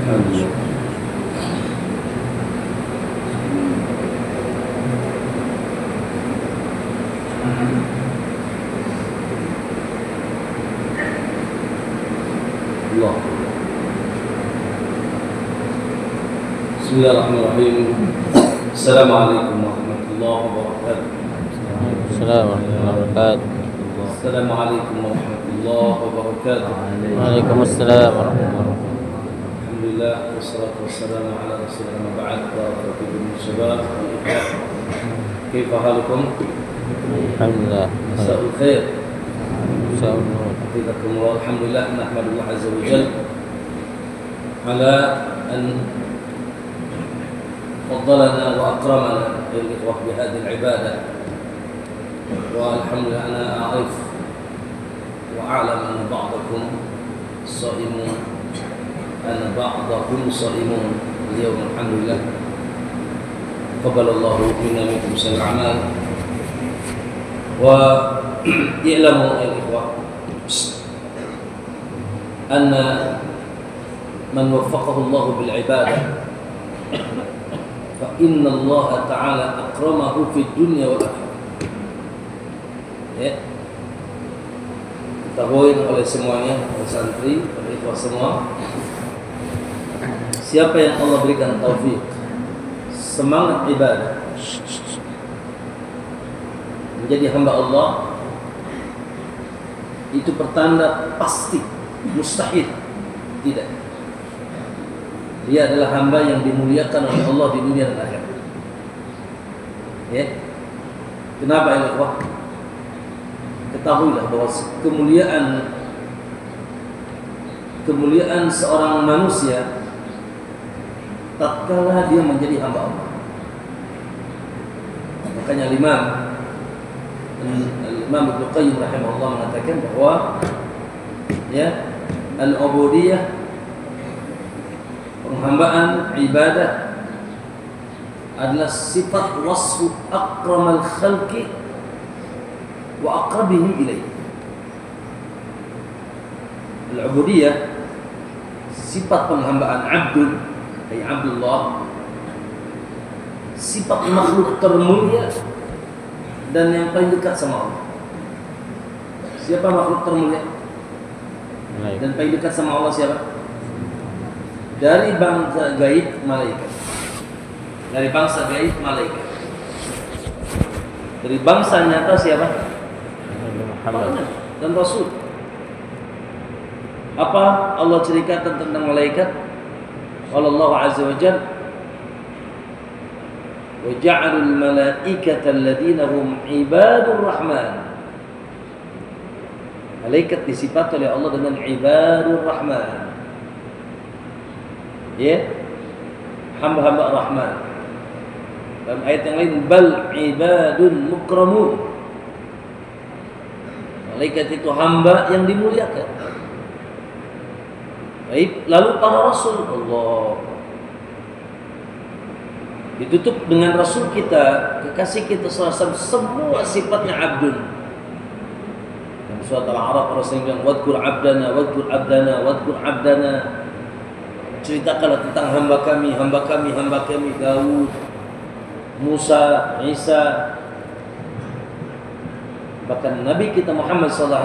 Allah. Bismillahirrahmanirrahim. Assalamualaikum warahmatullahi wabarakatuh. Assalamualaikum warahmatullahi wabarakatuh. Waalaikumsalam warahmatullahi wabarakatuh. Alhamdulillah wassalatu wassalamu ala rasulillah ma ba'd. Barakallahu syabab. Kaifa halukum? Alhamdulillah. Masa'ul khair. Insyaallah. Alhamdulillah nahmadullah azza wa jalla ala an faddalana wa akramana bil ikhwah bi hadhihi al ibadah. Wa alhamdulillah ana a'rif wa a'lam anna ba'dakum sha'imun anna ba'dakum sha'imun al-yawm alhamdulillah. Qabbalallahu minna minkum sal a'mal. Wa i'lamu ya ikhwah anna man waffaqahu Allah bil ibadah fa inna Allah ta'ala akramahu fid dunya wal akhirah. Ya. Ketahui oleh semuanya, oleh santri, oleh ikhwah semua, siapa yang Allah berikan taufik semangat ibadah menjadi hamba Allah, itu pertanda pasti mustahil tidak. Dia adalah hamba yang dimuliakan oleh Allah di dunia dan akhirat. Ya. Kenapa ini, ikhwah? Ketahuilah bahwa kemuliaan seorang manusia tatkala dia menjadi hamba Allah. Makanya Imam Ibnu Qayyim rahimahullah mengatakan bahwa ya al-ubudiyah, penghambaan, ibadah adalah sifat wasfu akramal khalqi wa aqrabihim ilaihi. Al-ubudiyah sifat penghambaan abdul, ay abdullah, sifat makhluk termulia dan yang paling dekat sama Allah. Siapa makhluk termulia dan paling dekat sama Allah siapa? Dari bangsa gaib malaikat. Dari bangsa gaib malaikat. Dari bangsa nyata siapa? Muhammad dan Rasul. Apa Allah ceritakan tentang malaikat? Allah Azza wa Jalla wa ja'alul malaikata alladhina hum ibadur rahman. Malaikat disifat oleh Allah dengan ibadur rahman. Ya, hamba-hamba Rahman. Dalam ayat yang lain, bal ibadun mukramun. Malaikat itu hamba yang dimuliakan. Baik, lalu para rasul Allah ditutup dengan rasul kita, kekasih kita SAW, semua sifatnya abdun. Dalam surat Al-A'raf Rasul bilang, wadkur abdana, wadkur abdana, wadkur abdana. Ceritakanlah tentang hamba kami, hamba kami, hamba kami, Daud, Musa, Isa. Bahkan Nabi kita Muhammad SAW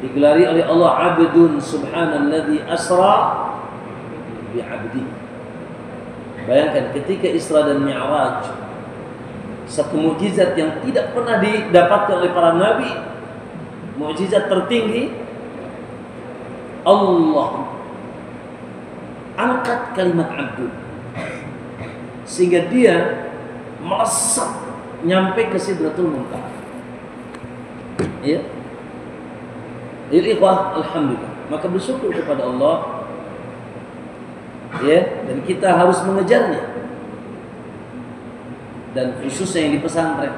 digelari oleh Allah abdun subhanalladzi asra bi'abdi. Bayangkan ketika Isra dan Mi'raj, satu mukjizat yang tidak pernah didapatkan oleh para nabi, mukjizat tertinggi, Allah angkat kalimat abdun sehingga dia melesat nyampe ke Sidratul Muntaha. Ya. Ikhwah, alhamdulillah. Maka bersyukur kepada Allah. Ya, dan kita harus mengejarnya. Dan khususnya yang di pesantren,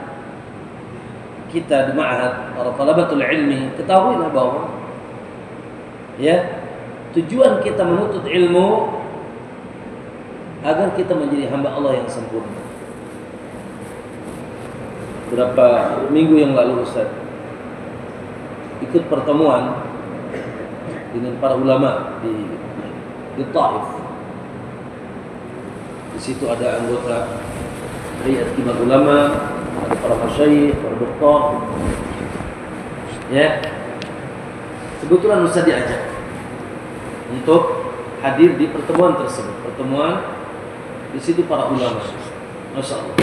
kita di ma'had, para talabatul ilmi, ketahuilah bahwa ya, tujuan kita menuntut ilmu agar kita menjadi hamba Allah yang sempurna. Berapa minggu yang lalu Ustaz ikut pertemuan dengan para ulama di di Taif. Di situ ada anggota Hayat Kibar Ulama, ada para masyayikh, para doktor. Ya. Kebetulan Ustaz diajak untuk hadir di pertemuan tersebut. Pertemuan di situ para ulama. Masya Allah.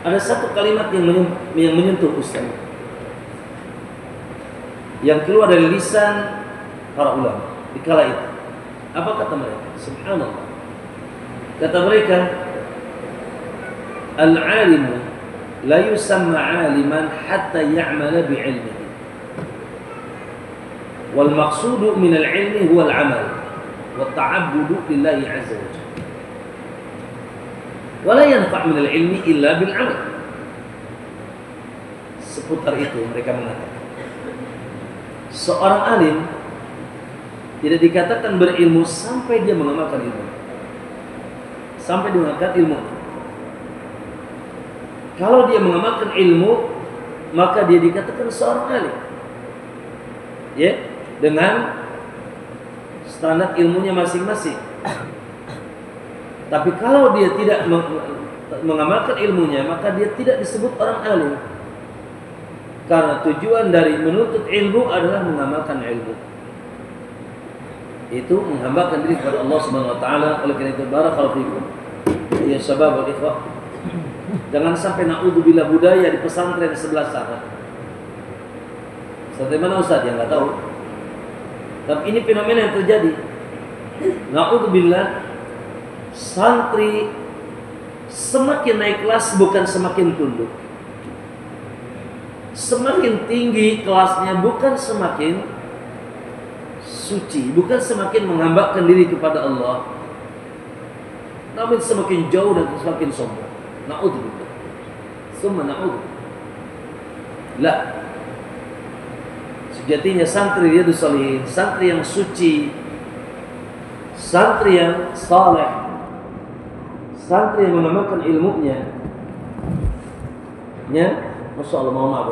Ada satu kalimat yang menyentuh Ustaz, yang keluar dari lisan para ulama di kala itu. Apa kata mereka? Subhanallah. Kata mereka, al-alimu la yusamma aliman hatta ya'mala bi'ilmihi. Wal maqsudu min al-ilmi huwa al-amal wa ta'abbudu lillahi 'azza wa jalla. Wa la yanfa' min al-ilmi illa bil 'amal. Seputar itu mereka mengatakan, seorang alim tidak dikatakan berilmu sampai dia mengamalkan ilmu. Sampai dia mengamalkan ilmu. Kalau dia mengamalkan ilmu, maka dia dikatakan seorang alim. Ya, dengan standar ilmunya masing-masing. Tapi kalau dia tidak mengamalkan ilmunya, maka dia tidak disebut orang alim. Karena tujuan dari menuntut ilmu adalah mengamalkan ilmu. Itu menghambakan diri kepada Allah Subhanahu wa taala. Oleh karena itu, barakallahu fikum ya syabab wal ikhwah. Jangan sampai naudzubillah budaya di pesantren sebelah sana. Pesantren mana Ustaz? Yang enggak tahu. Tapi ini fenomena yang terjadi. Naudzubillah, santri semakin naik kelas bukan semakin tunduk. Semakin tinggi kelasnya bukan semakin suci, bukan semakin menghambakan diri kepada Allah, namun semakin jauh dan semakin sombong. Na'udzubillah. Summa na'udzubillah. La. Sejatinya santri Riyadhus Shalihin, santri yang suci, santri yang saleh, santri yang mengamalkan ilmunya, ya, Masya Allah, mohon maaf.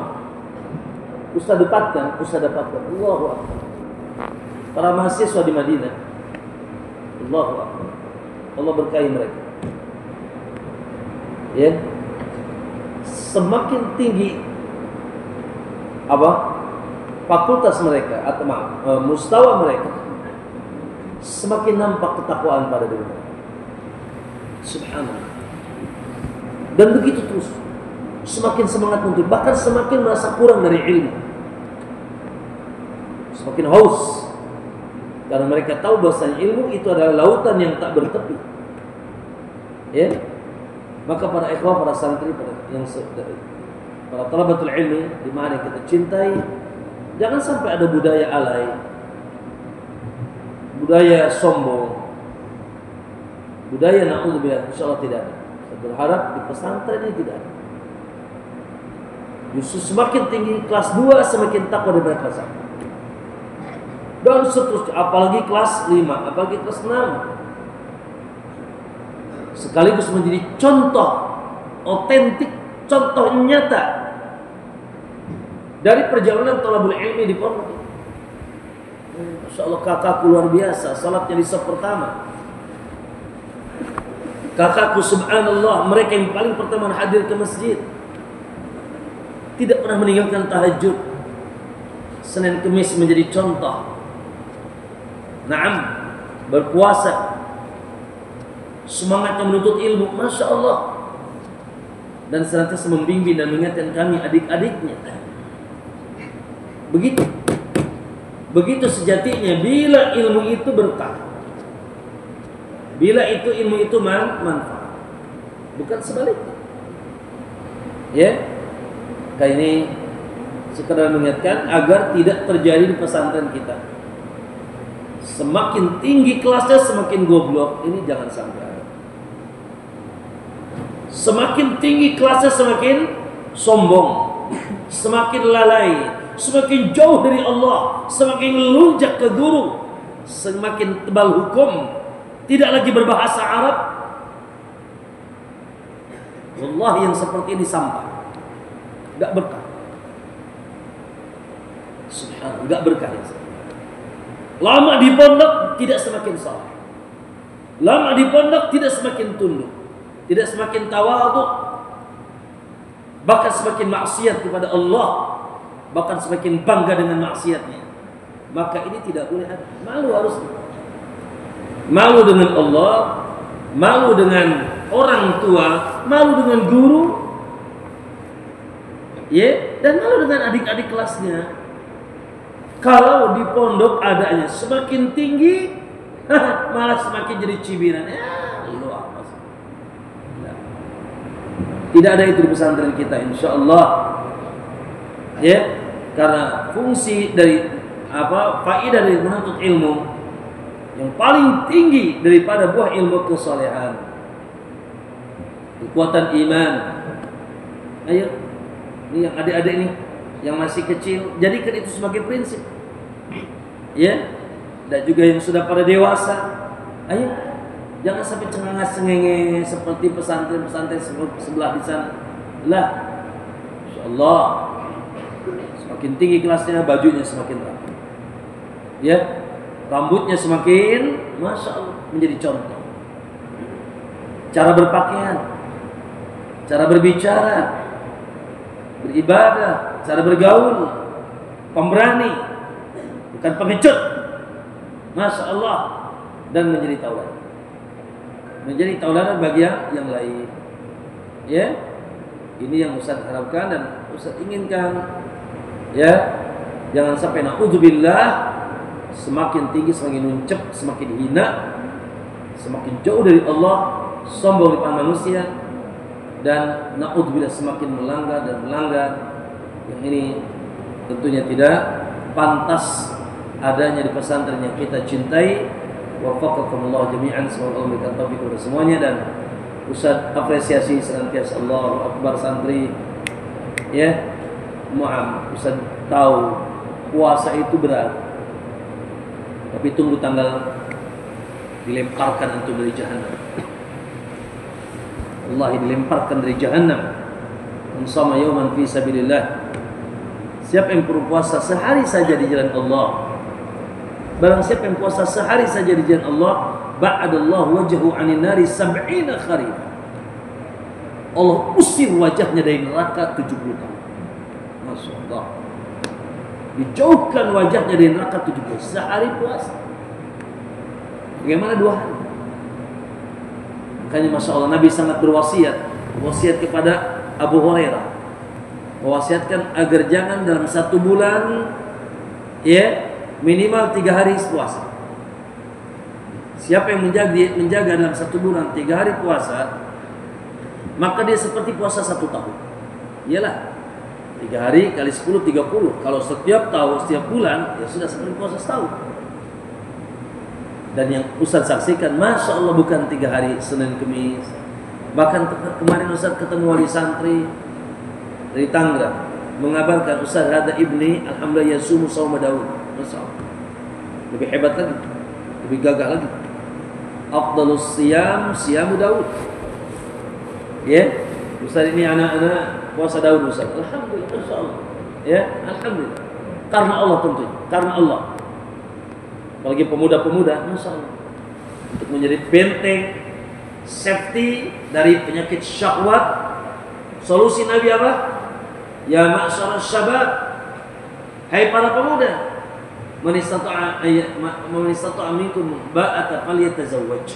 Ustaz dapatkan. Allahu Akbar. Para mahasiswa di Madinah, Allahu Akbar. Allah berkahi mereka. Ya, semakin tinggi fakultas mereka atau mustawa mereka, semakin nampak ketakwaan pada diri mereka. Subhanallah. Dan begitu terus. Semakin semangat untuk, bahkan semakin merasa kurang dari ilmu, semakin haus, karena mereka tahu bahwasanya ilmu itu adalah lautan yang tak bertepi. Ya, maka para ikhwah, para santri, para talabatul ilmi di mana kita cintai, jangan sampai ada budaya alay, budaya sombong, budaya na'udzubillah. Insyaallah tidak ada. Saya berharap di pesantren ini tidak ada. Justru semakin tinggi kelas 2 semakin takwa daripada kelas 1. Dan seterusnya, apalagi kelas 5, apalagi kelas 6. Sekaligus menjadi contoh otentik, contoh nyata dari perjalanan thalabul ilmi di pondok. Masya Allah, kakakku luar biasa, salatnya di saf pertama. Kakakku subhanallah, mereka yang paling pertama hadir ke masjid. Tidak pernah meninggalkan tahajud. Senin Kemis menjadi contoh. Naam, berpuasa, semangatnya menuntut ilmu, Masya Allah. Dan senantiasa membimbing dan mengingatkan kami adik-adiknya. Begitu sejatinya bila ilmu itu berkah, bila itu ilmu itu manfaat, bukan sebaliknya. Ya. Kali ini sekedar mengingatkan agar tidak terjadi di pesantren kita. Semakin tinggi kelasnya semakin goblok. Ini jangan sampai. Semakin tinggi kelasnya semakin sombong, semakin lalai, semakin jauh dari Allah, semakin lunjak ke guru, semakin tebal hukum, tidak lagi berbahasa Arab. Wallahi yang seperti ini sampah. Enggak berkah. Subhanallah, enggak berkah. Lama di pondok tidak semakin saleh. Lama di pondok tidak semakin tunduk, tidak semakin tawadhu, bahkan semakin maksiat kepada Allah, bahkan semakin bangga dengan maksiatnya. Maka ini tidak boleh ada. Malu harus. Malu dengan Allah, malu dengan orang tua, malu dengan guru, ya, dan malu dengan adik-adik kelasnya. Kalau di pondok adanya semakin tinggi, malah semakin jadi cibiran. Ya, lu apa sih? Tidak ada itu di pesantren kita, insya Allah. Ya, karena fungsi dari faedah dari menuntut ilmu yang paling tinggi daripada buah ilmu kesalehan, kekuatan iman. Ayo, ini yang adik-adik nih, yang masih kecil, jadikan itu sebagai prinsip. Ya, dan juga yang sudah pada dewasa, ayo, jangan sampai cengenges-cengenge seperti pesantren-pesantren sebelah di sana. Lah, insyaallah semakin tinggi kelasnya, bajunya semakin rapi. Ya, rambutnya semakin, masya Allah, menjadi contoh. Cara berpakaian, cara berbicara, beribadah, cara bergaul, pemberani, bukan pengecut, masya Allah, dan menjadi tauladan, menjadi tauladan bagi yang lain. Ya, ini yang Ustaz harapkan dan Ustaz inginkan. Ya, jangan sampai naudzubillah semakin tinggi, semakin nuncep, semakin hina, semakin jauh dari Allah, sombong di depan manusia, dan naudzubillah semakin melanggar dan melanggar. Yang ini tentunya tidak pantas adanya di pesantren yang kita cintai. Wafaqakumullah jami'an, semoga Allah memberikan taufik kepada semuanya. Dan Ustaz apresiasi senantiasa, Allahu Akbar santri. Ya, maaf, Ustaz tahu puasa itu berat, tapi tunggu tanggal dilemparkan antum dari jahanam. Wallahi dilemparkan dari jahanam. Man shama yawman fi sabilillah. Siapa yang berpuasa sehari saja di jalan Allah, barang siapa yang puasa sehari saja di jalan Allah, ba'adallahu wajhahu 'anil nari 70 kharif. Allah usir wajahnya dari neraka 70 tahun. Masyaallah. Dijauhkan wajahnya dari neraka 70 sehari puasa. Bagaimana 2 hari? Makanya masya Allah Nabi sangat berwasiat, wasiat kepada Abu Hurairah, mewasiatkan agar jangan dalam 1 bulan, ya, minimal 3 hari puasa. Siapa yang menjaga dalam 1 bulan 3 hari puasa, maka dia seperti puasa 1 tahun. Iyalah, 3 hari kali 10 30. Kalau setiap tahun, setiap bulan, ya sudah seperti puasa setahun. Dan yang Ustaz saksikan, masya Allah, bukan 3 hari Senin Kemis. Bahkan kemarin Ustaz ketemu wali santri dari Tangerang, mengabarkan Ustaz ada ibni alhamdulillah yasumu sauma Daud. Masya Allah, lebih hebat lagi, lebih gagah lagi. Afdalus siyam siyamu Daud. Ya, Ustaz ini anak-anak puasa Daud Ustaz. Alhamdulillah, masya Allah. Ya, alhamdulillah. Karena Allah tentunya, karena Allah. Apalagi pemuda-pemuda, masya Allah, untuk menjadi benteng safety dari penyakit syahwat. Solusi Nabi apa? Ya ma'syarasy syabab, hai para pemuda, man istata'a minkum ba'ata falyatazawwaj.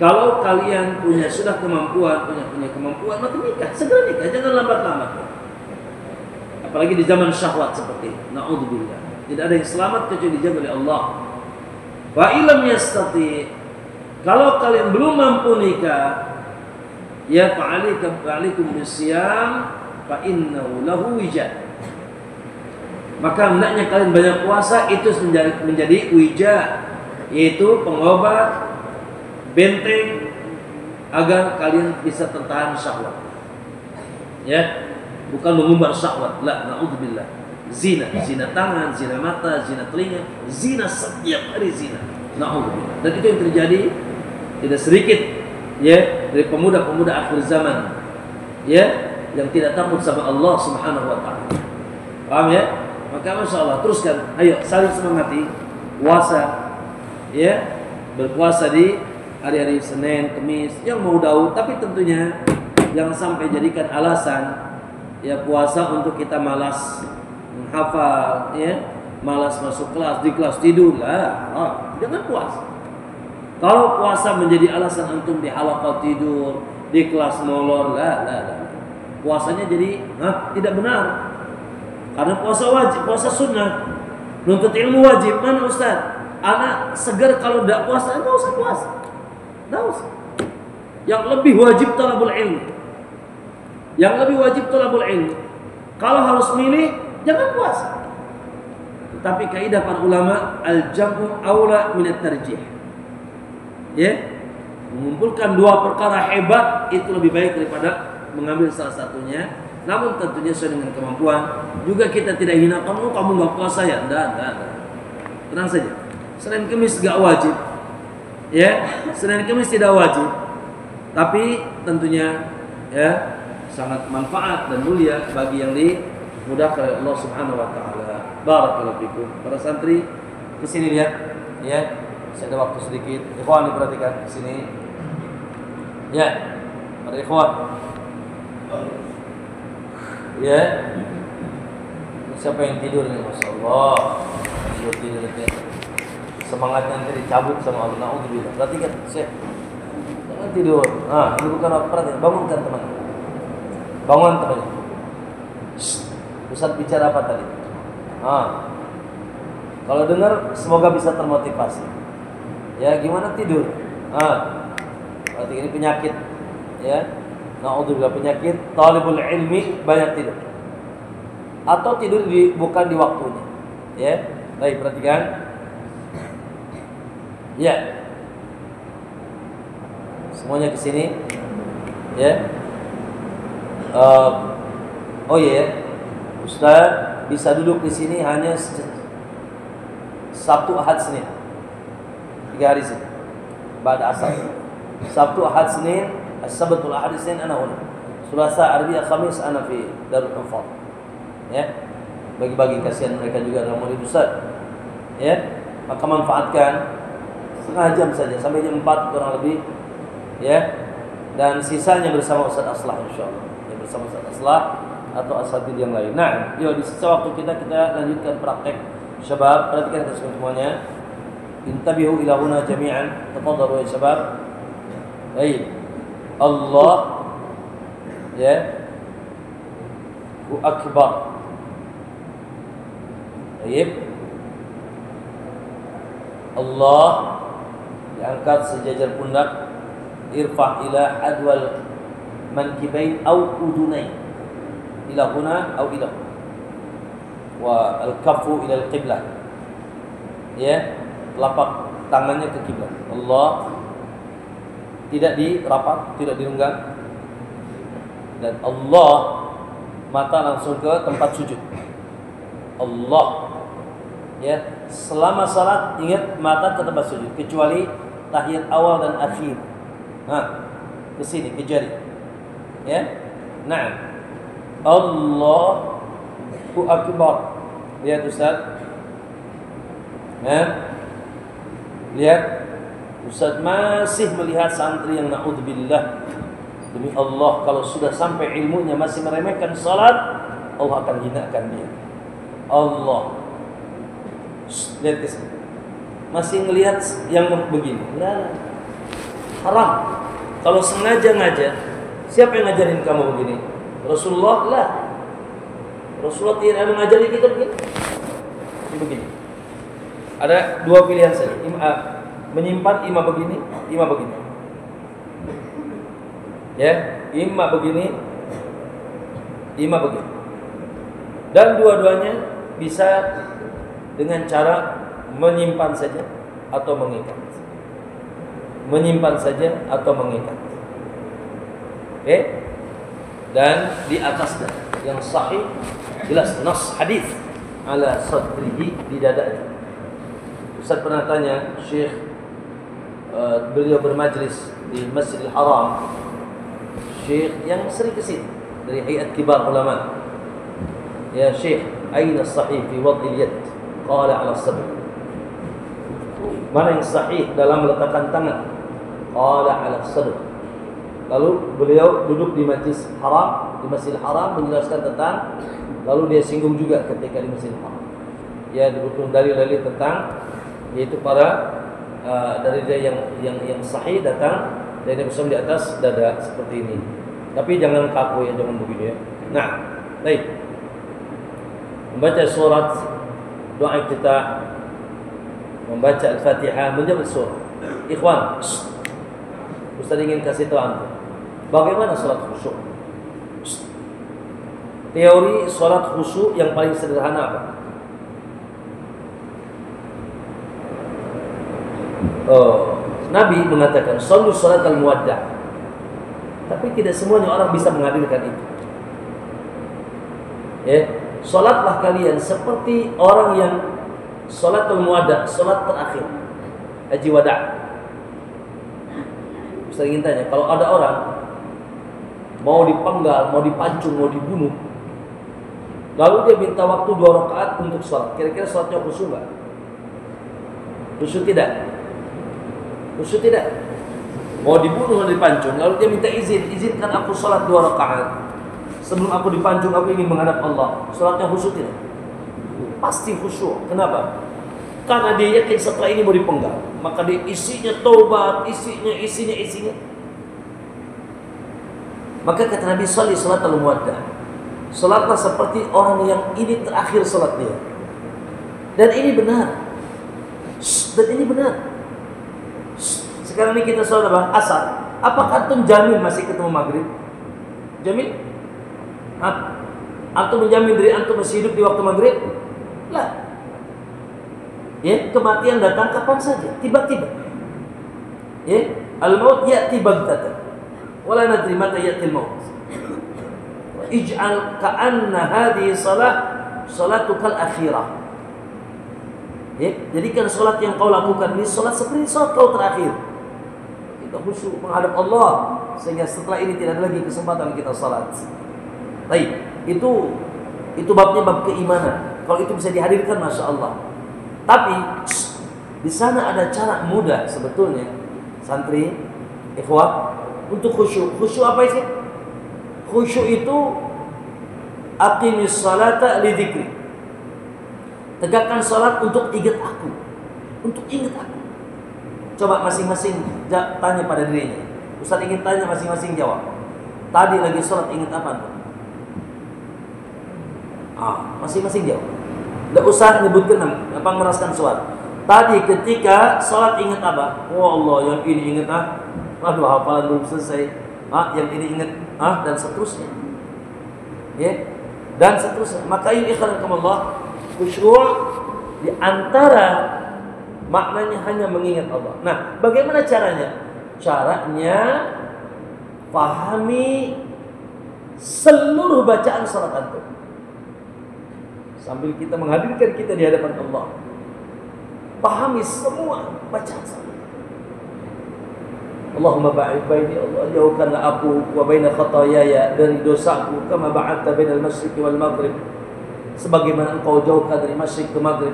Kalau kalian sudah kemampuan, punya kemampuan, maka nikah, segera nikah, jangan lambat-lambat. Apalagi di zaman syahwat seperti ini. Na'udzubillah. Tidak ada yang selamat kecuali dijaga oleh Allah. Fa illam yastati, kalau kalian belum mampu nikah, ya fa'alikum bisyam fa innahu lahu wija. Maka hendaknya kalian banyak puasa, itu menjadi wija, yaitu pengobat, benteng agar kalian bisa tertahan syahwat. Ya, bukan mengumbar syahwat, la, na'udzubillah. Zina, zina tangan, zina mata, zina telinga, zina setiap hari zina. Na'udzubillah. Dan itu yang terjadi tidak sedikit, ya, dari pemuda-pemuda akhir zaman, ya, yang tidak takut sama Allah Subhanahu wa taala. Paham ya? Maka masya Allah, teruskan, ayo saling semangati, puasa, ya, berpuasa di hari-hari Senin, Kamis, yang mau Daud, tapi tentunya jangan sampai jadikan alasan ya puasa untuk kita malas menghafal, ya, malas masuk kelas, di kelas tidur lah, jangan puasa. Kalau puasa menjadi alasan antum di halaqah tidur, di kelas molor, lah. Puasanya jadi tidak benar. Karena puasa wajib, puasa sunnah. Nuntut ilmu wajib. Mana Ustaz? Anak segar kalau tidak puasa, enggak usah puasa. Enggak usah. Yang lebih wajib talabul ilmu. Yang lebih wajib talabul ilmu. Kalau harus milih, jangan puasa. Tapi kaidah para ulama, al-jam'u aula min at-tarjih. Ya. Mengumpulkan dua perkara hebat itu lebih baik daripada mengambil salah satunya. Namun tentunya sesuai dengan kemampuan. Juga kita tidak hina kamu nggak puasa ya, enggak. Tenang saja. Senin Kamis enggak wajib. Ya, Senin Kamis tidak wajib. Tapi tentunya ya sangat manfaat dan mulia bagi yang dimudahkan oleh Allah Subhanahu wa taala. Barakallahu fikum. Para santri ke sini lihat, ya. Saya ada waktu sedikit. Ikhwan diperhatikan ke sini. Ya. Para ikhwan. Ya, siapa yang tidur ini? Masya Allah, tidur itu. Semangatnya nanti dicabut sama Allah. Naudzubillah. Perhatikan, jangan tidur. Ini bukan apa, perhatikan. Bangunkan teman. Bangun teman. Ustaz bicara apa tadi? Kalau dengar, semoga bisa termotivasi. Ya, gimana tidur? Berarti ini penyakit. Ya. Naudzubillah, penyakit talibul ilmi banyak tidur atau tidur bukan di waktunya, ya. Baik, perhatikan, ya, semuanya ke sini, ya. Ustaz bisa duduk di sini hanya Sabtu, Ahad, Senin, 3 hari sini, pada asar. Sabtu, Ahad, Senin, As-Sabtul Ahad, Senin ana huna. Selasa, Arbi'a, Khamis ana fi Darul Anfal. Ya. Bagi-bagi, kasihan mereka juga dalam murid Ustaz. Ya. Maka manfaatkan setengah jam saja sampai jam 4 kurang lebih. Ya. Dan sisanya bersama Ustaz Aslah insyaallah. Ya, bersama Ustaz Aslah atau asatidz yang lain. Nah, yuk di sisa waktu kita lanjutkan praktek syabab. Perhatikan semuanya. Intabihu ila huna jami'an. Tafadhalu ya syabab. Baik. Allah ya akbar. Baik. Allah diangkat sejajar pundak, irfa ila adwal mankibain au udunain, ila huna au ila, wa al-kaffu ila al-qiblah. Ya, telapak tangannya ke kiblat. Allah tidak dirapat, tidak direnggang, dan Allah mata langsung ke tempat sujud. Allah, ya, selama salat ingat mata ke tempat sujud, kecuali tahiyat awal dan akhir. Ke sini, ke jari. Ya, nah, Allahu akbar. Lihat Ustaz. Lihat. Ustaz masih melihat santri yang naudzubillah. Demi Allah, kalau sudah sampai ilmunya masih meremehkan salat, Allah akan hinakan dia. Allah. Lihat ke sini. Masih melihat yang begini. Nah, haram. Kalau sengaja ngajar, siapa yang ngajarin kamu begini? Rasulullah lah. Rasulullah tidak mengajari kita begini. Begini. Ada dua pilihan saja. Menyimpan imam begini, imam begini. Ya, imam begini, imam begini. Dan dua-duanya bisa dengan cara menyimpan saja atau mengikat. Menyimpan saja atau mengikat. Oke? Dan di atasnya yang sahih jelas nas hadis ala sadrihi, di dadanya. Ustaz pernah tanya Syekh, beliau bermajlis di Masjidil Haram, Syekh yang sering kesini dari Hayat Kibar Ulama. Ya Syekh, aina sahih fi wad'il yad? Qala ala sabr. Mana yang sahih dalam meletakkan tangan? Qala 'ala sadr. Lalu beliau duduk di Masjidil Haram menjelaskan tentang, lalu dia singgung juga ketika di Masjidil Haram. Ya, duduk dalil-dalil tentang yaitu para dari dia yang sahih datang dari Nabi SAW di atas dada seperti ini. Tapi jangan kaku ya, jangan begini ya. Nah, baik. Membaca surat doa kita, membaca Al-Fatihah, menjawab surah. Ikhwan, Ustaz ingin kasih tahu antum, bagaimana salat khusyuk? Teori salat khusyuk yang paling sederhana apa? Nabi mengatakan shallu salatal muwaddah. Tapi tidak semuanya orang bisa menghadirkan itu. Ya, salatlah kalian seperti orang yang salatul muwaddah, salat terakhir, haji wada'. Saya ingin tanya, kalau ada orang mau dipenggal, mau dipancung, mau dibunuh, lalu dia minta waktu 2 rakaat untuk salat, kira-kira salatnya khusyuk enggak? Khusyuk tidak? Khusyuk tidak? Mau dibunuh, mau dipancung, lalu dia minta izinkan aku salat 2 rakaat. Sebelum aku dipancung, aku ingin menghadap Allah. Salatnya khusyuk tidak? Pasti khusyuk. Kenapa? Karena dia yakin setelah ini mau dipenggal, maka dia isinya taubat, isinya. Maka kata Nabi, sholli salatal muwaddah. Salatlah seperti orang yang ini terakhir salat dia. Dan ini benar. Sekarang ini kita salat apa? Asar. Apakah antum jamin masih ketemu maghrib? Jamin? Antum menjamin diri antum masih hidup di waktu maghrib? Lah. Ya, kematian datang kapan saja, tiba-tiba. Ya, al-maut ya'ti baghtatan. Wala nadri mata ya'ti al-maut. Ij'al ka'anna hadhihi salatukal akhirah. Ya, jadikan salat yang kau lakukan ini salat seperti salat kau terakhir. Kita khusyuk menghadap Allah sehingga setelah ini tidak ada lagi kesempatan kita salat. Baik, itu babnya bab keimanan. Kalau itu bisa dihadirkan, masya Allah. Tapi di sana ada cara mudah sebetulnya, santri, ikhwah, untuk khusyuk. Khusyuk apa sih? Khusyuk itu aqimis salata li dzikri. Tegakkan salat untuk ingat aku. Untuk ingat aku. Coba masing-masing tanya pada dirinya. Ustaz ingin tanya, masing-masing jawab. Tadi lagi salat ingat apa? Masing-masing jawab. Tidak usah nyebutkan apa meraskan sholat. Tadi ketika sholat ingat apa? Oh Allah, yang ini ingat aduh hafalan belum selesai. Yang ini ingat dan seterusnya. Ya, dan seterusnya. Maka ini ikhwanakumullah, khusyuk di antara maknanya hanya mengingat Allah. Nah, bagaimana caranya? Caranya pahami seluruh bacaan sholat antum. Sambil kita menghadirkan kita di hadapan Allah, pahami semua bacaan salat. Allahumma ba'id baini, Allah jauhkanlah aku wa baina khataayaya, dari dosaku, kama ba'adta bainal masyriqi wal maghrib, sebagaimana engkau jauhkan dari masyriq ke maghrib.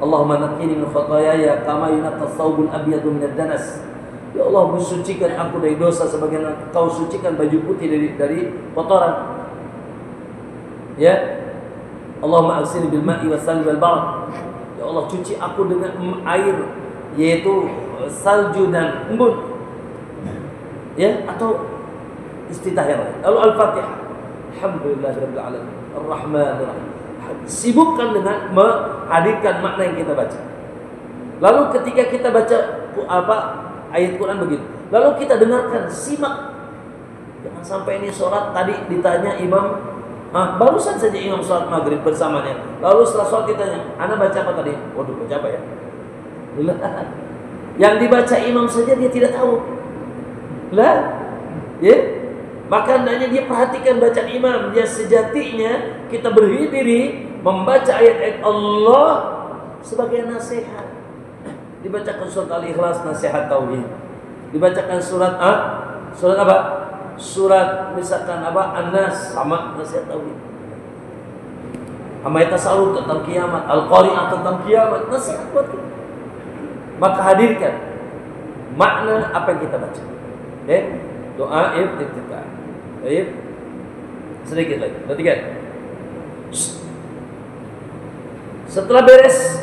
Allahumma naqqini min khataayaya kama yunqqa thawbul abyadu minad danas. Ya Allah, sucikan aku dari dosa sebagaimana engkau sucikan baju putih dari kotoran. Ya, Allahumma aghsilni bil ma'i was-salji wal barad. Ya Allah, cuci aku dengan air, yaitu salju dan embun. Ya, atau istitah yang lain. Lalu Al-Fatihah. Alhamdulillahirabbil alamin, Ar-Rahmanir Rahim. Sibukkan dengan menghadirkan makna yang kita baca. Lalu ketika kita baca ayat Quran begitu, lalu kita dengarkan, simak. Jangan sampai ini sholat tadi ditanya imam, barusan saja imam sholat maghrib bersamanya. Lalu setelah sholat ditanya, Anda baca apa tadi? Waduh, baca apa ya? Yang dibaca imam saja dia tidak tahu. Lah, ya. Maka hendaknya dia perhatikan bacaan imam. Dia sejatinya kita berdiri membaca ayat-ayat Allah sebagai nasihat. Dibacakan surat Al-Ikhlas, nasihat tauhid. Dibacakan surat apa? Surat misalkan An-Nas, sama nasihat tauhid. Amma yatasawuf tentang kiamat, Al-Qari'ah tentang kiamat, nasihat buat kita. maka hadirkan makna apa yang kita baca. Doa iftitah. Baik. Sedikit lagi. Perhatikan. Setelah beres,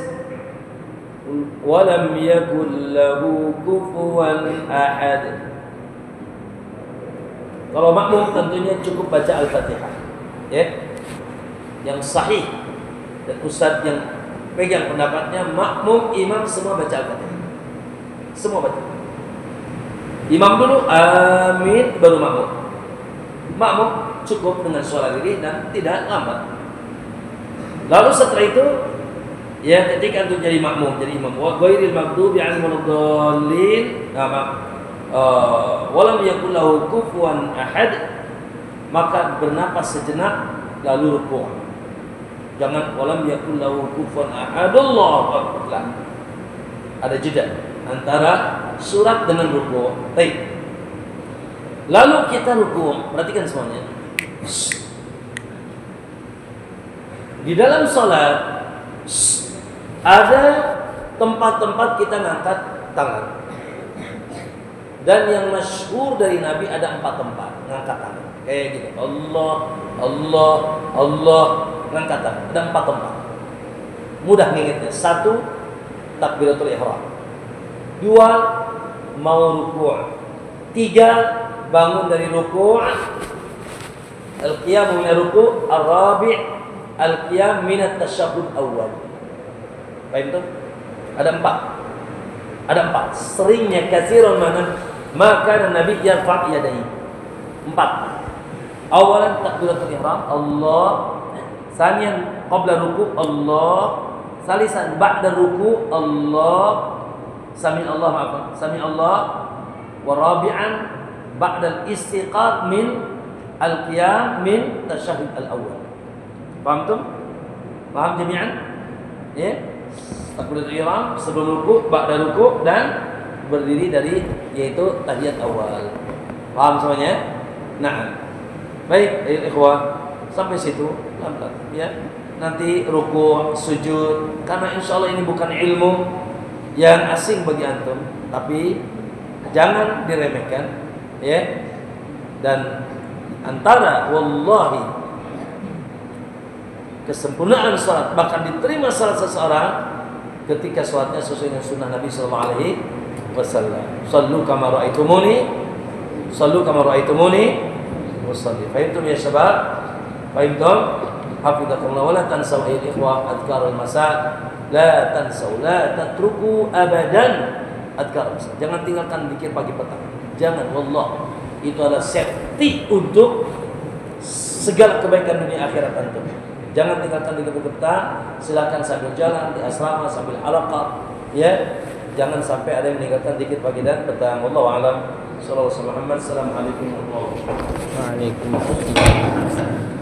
walam yakul lahu kufuwan ahad. Kalau makmum tentunya cukup baca Al-Fatihah. Yang sahih dan ustaz yang pegang pendapatnya makmum imam semua baca Al-Fatihah. Semua baca. Imam dulu amin baru makmum. Makmum cukup dengan suara diri dan tidak lambat. Lalu setelah itu ketika untuk jadi makmum, jadi imam, ghairil maghdubi 'alaihim waladdallin, walam yakul lahu kufuwan ahad, maka bernapas sejenak lalu rukuk. Jangan walam yakul lahu kufuwan ahad, Allahu akbar. Ada jeda antara surat dengan rukuk. Baik. Lalu kita rukuk, perhatikan semuanya. Di dalam salat ada tempat-tempat kita ngangkat tangan. Dan yang masyhur dari Nabi ada 4 tempat ngangkat tangan. Kayak gitu. Allah, Allah, Allah, ngangkat tangan. Ada 4 tempat. Mudah ngingetnya. 1, takbiratul ihram. 2, mau rukuk. 3, bangun dari rukuk. Al-qiyam min rukuk. Ar-rabi' al-qiyam min at-tasyahhud awal. Paham tuh? Ada 4. Ada 4. Seringnya katsiran maka Nabi yarfa' yadayhi. 4. Awalan takbiratul ihram, Allah. Saniyan qabla ruku', Allah. Salisan ba'da ruku', Allah. Sami Allah, maaf. Sami Allah. Wa rabi'an ba'da al-istiqaq min al-qiyam min tasyahhud al-awwal. Paham tuh? Paham jami'an? Ya. Takbiratul ihram sebelum ruku', ba'da ruku' dan berdiri dari yaitu tahiyat awal. Paham semuanya? Nah. Baik, ikhwah, sampai situ pelan-pelan ya. Nanti ruku', sujud, karena insyaallah ini bukan ilmu yang asing bagi antum, tapi jangan diremehkan ya. Dan antara wallahi kesempurnaan salat, bahkan diterima salat seseorang ketika salatnya sesuai dengan sunnah Nabi sallallahu alaihi wasallam. Sallu kama ra'aitumuni, sallu kama ra'aitumuni wasalli. Fahimtum ya syabab? Fahimtum? Hafizakumullah wa la tansaw ya ikhwah adhkarul masa. La tansaw, la tatruku abadan adhkarul masa. Jangan tinggalkan zikir pagi petang. Jangan, wallah. Itu adalah safety untuk segala kebaikan dunia akhirat antum. Jangan tinggalkan di petang. Silakan sambil jalan di asrama, sambil halaqah ya. Jangan sampai ada yang meninggalkan zikir pagi dan petang. Wallahu a'lam. Sallallahu alaihi wasallam. Assalamualaikum warahmatullahi wabarakatuh. Waalaikumsalam.